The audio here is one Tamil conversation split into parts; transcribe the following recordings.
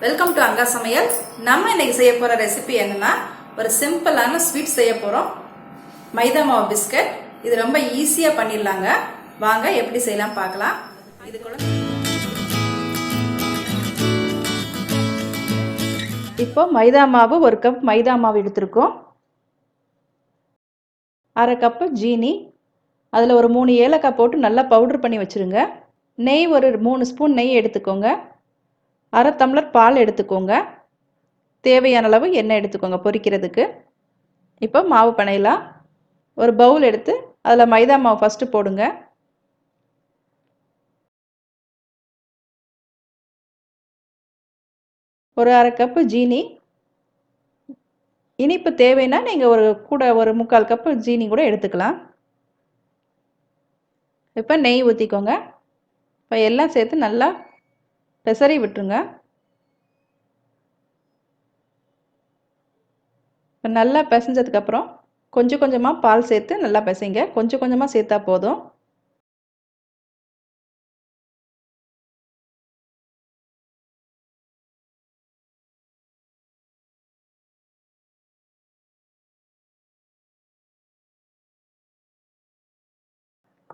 வெல்கம் டு அங்கா சமையல். நம்ம இன்னைக்கு செய்ய போற ரெசிபி என்னன்னா ஒரு சிம்பிளான ஸ்வீட் செய்ய போறோம். மைதா மாவு பிஸ்கட். இது ரொம்ப ஈஸியா பண்ணிடலாங்க. வாங்க எப்படி செய்யலாம் பார்க்கலாம். இது கூட இப்போ மைதா மாவு ஒரு கப் மைதா மாவு எடுத்திருக்கோம். அரை கப்பு ஜீனி, அதில் ஒரு 3 ஏலக்காய் போட்டு நல்லா பவுடர் பண்ணி வச்சுருங்க. நெய் ஒரு 3 ஸ்பூன் நெய் எடுத்துக்கோங்க. அரை டம்ளர் பால் எடுத்துக்கோங்க. தேவையான அளவு எண்ணெய் எடுத்துக்கோங்க பொரிக்கிறதுக்கு. இப்போ மாவு பிணையலாம். ஒரு பவுல் எடுத்து அதில் மைதா மாவு ஃபஸ்ட்டு போடுங்க. ஒரு அரை கப்பு ஜீனி. இனிப்பு தேவைன்னா நீங்கள் ஒரு 3/4 கப்பு ஜீனி கூட எடுத்துக்கலாம். இப்போ நெய் ஊற்றிக்கோங்க. இப்போ எல்லாம் சேர்த்து நல்லா பெசரி விட்டுருங்க. இப்போ நல்லா பிசைஞ்சதுக்கப்புறம் கொஞ்சம் கொஞ்சமாக பால் சேர்த்து நல்லா பிசைங்க. கொஞ்சம் கொஞ்சமாக சேர்த்தா போதும்.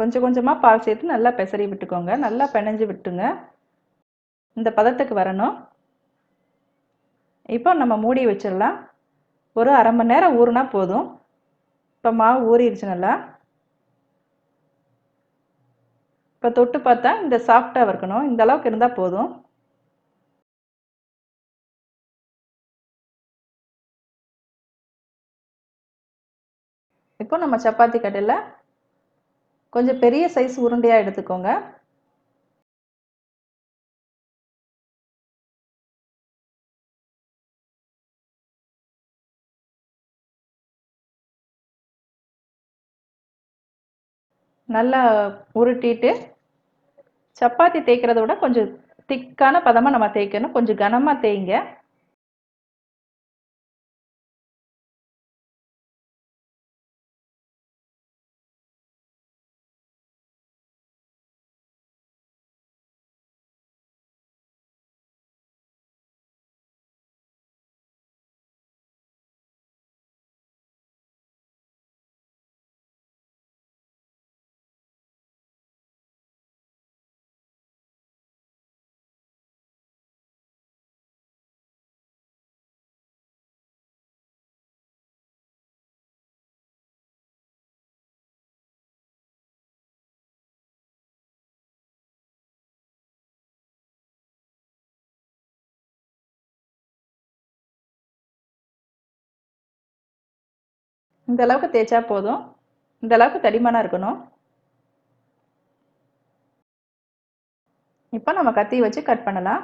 கொஞ்சம் கொஞ்சமாக பால் சேர்த்து நல்லா பெசரி விட்டுக்கோங்க. நல்லா பிணைஞ்சு விட்டுங்க. இந்த பதத்துக்கு வரணும். இப்போ நம்ம மூடி வச்சிடலாம். ஒரு அரை மணி நேரம் ஊறுனா போதும். இப்போ மாவு ஊறிடுச்சு நல்லா. இப்போ தொட்டு பார்த்தா இந்த சாஃப்டாக இருக்கணும். இந்த அளவுக்கு இருந்தால் போதும். இப்போ நம்ம சப்பாத்தி கட்டையில் கொஞ்சம் பெரிய சைஸ் உருண்டையாக எடுத்துக்கோங்க. நல்லா உருட்டிட்டு சப்பாத்தி தேய்க்கிறத விட கொஞ்சம் திக்கான பதமாக நம்ம தேய்க்கணும். கொஞ்சம் கனமாக தேய்ங்க. இந்த அளவுக்கு தேய்ச்சா போதும். இந்த அளவுக்கு தடிமனாக இருக்கணும். இப்போ நம்ம கத்தி வச்சு கட் பண்ணலாம்.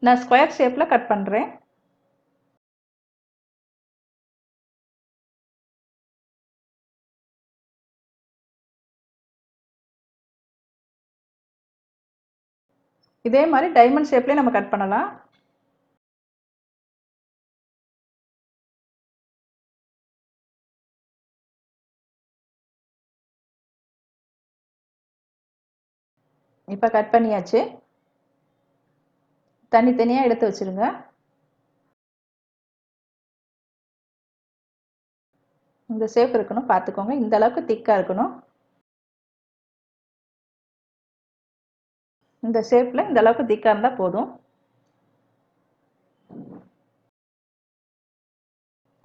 நான் ஸ்கொயர் ஷேப்பில் கட் பண்ணுறேன். இதே மாதிரி டைமண்ட் ஷேப்லேயே நம்ம கட் பண்ணலாம். இப்போ கட் பண்ணியாச்சு. தனித்தனியாக எடுத்து வச்சுருங்க. இந்த ஷேப் இருக்கணும் பார்த்துக்கோங்க. இந்த அளவுக்கு திக்காக இருக்கணும். இந்த ஷேப்பில் இந்த அளவுக்கு திக்காக இருந்தால் போதும்.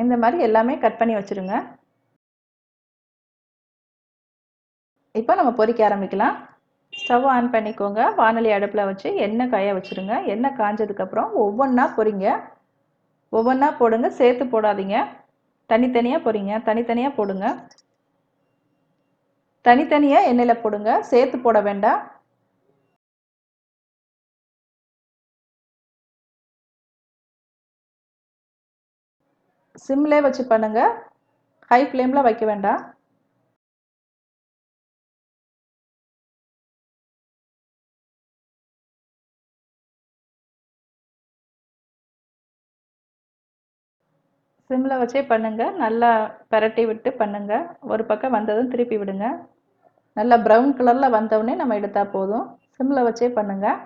இந்த மாதிரி எல்லாமே கட் பண்ணி வச்சுருங்க. இப்போ நம்ம பொரிக்க ஆரம்பிக்கலாம். ஸ்டவ் ஆன் பண்ணிக்கோங்க. வானொலி அடுப்பில் வச்சு எண்ணெய் காய வச்சுருங்க. எண்ணெய் காஞ்சதுக்கப்புறம் ஒவ்வொன்றா பொரிங்க. ஒவ்வொன்றா போடுங்க, சேர்த்து போடாதீங்க. தனித்தனியாக பொரிங்க. தனித்தனியாக போடுங்க. தனித்தனியாக எண்ணெயில் போடுங்க, சேர்த்து போட வேண்டாம். சிம்லே வச்சு பண்ணுங்க. ஹை ஃப்ளேமில் வைக்க வேண்டாம். சிம்மில் வச்சே பண்ணுங்கள். நல்லா பரட்டி விட்டு பண்ணுங்கள். ஒரு பக்கம் வந்ததும் திருப்பி விடுங்க. நல்லா ப்ரௌன் கலரில் வந்தவுடனே நம்ம எடுத்தால் போதும். சிம்மில் வச்சே பண்ணுங்கள்.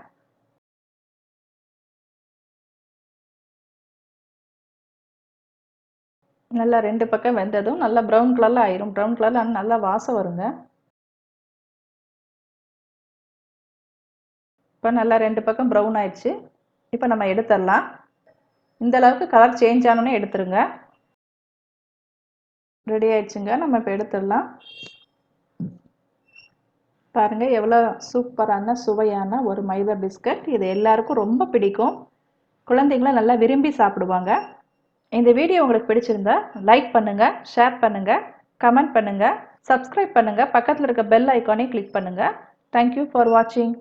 நல்லா 2 பக்கம் வெந்ததும் நல்லா ப்ரௌன் கலரில் ஆயிரும். ப்ரௌன் கலரில் நல்லா வாசம் வருங்க. இப்போ நல்லா 2 பக்கம் ப்ரௌன் ஆயிடுச்சு. இப்போ நம்ம எடுத்துடலாம். இந்த அளவுக்கு கலர் சேஞ்ச் ஆனோடனே எடுத்துருங்க. ரெடி ஆயிடுச்சுங்க. நம்ம இப்போ எடுத்துடலாம். பாருங்கள் எவ்வளோ சூப்பரான சுவையான ஒரு மைதா பிஸ்கட். இது எல்லாருக்கும் ரொம்ப பிடிக்கும். குழந்தைங்களும் நல்லா விரும்பி சாப்பிடுவாங்க. இந்த வீடியோ உங்களுக்கு பிடிச்சிருந்தா லைக் பண்ணுங்கள், ஷேர் பண்ணுங்கள், கமெண்ட் பண்ணுங்கள், சப்ஸ்கிரைப் பண்ணுங்கள், பக்கத்தில் இருக்க பெல் ஐக்கானை கிளிக் பண்ணுங்கள். தேங்க்யூ ஃபார் வாட்சிங்.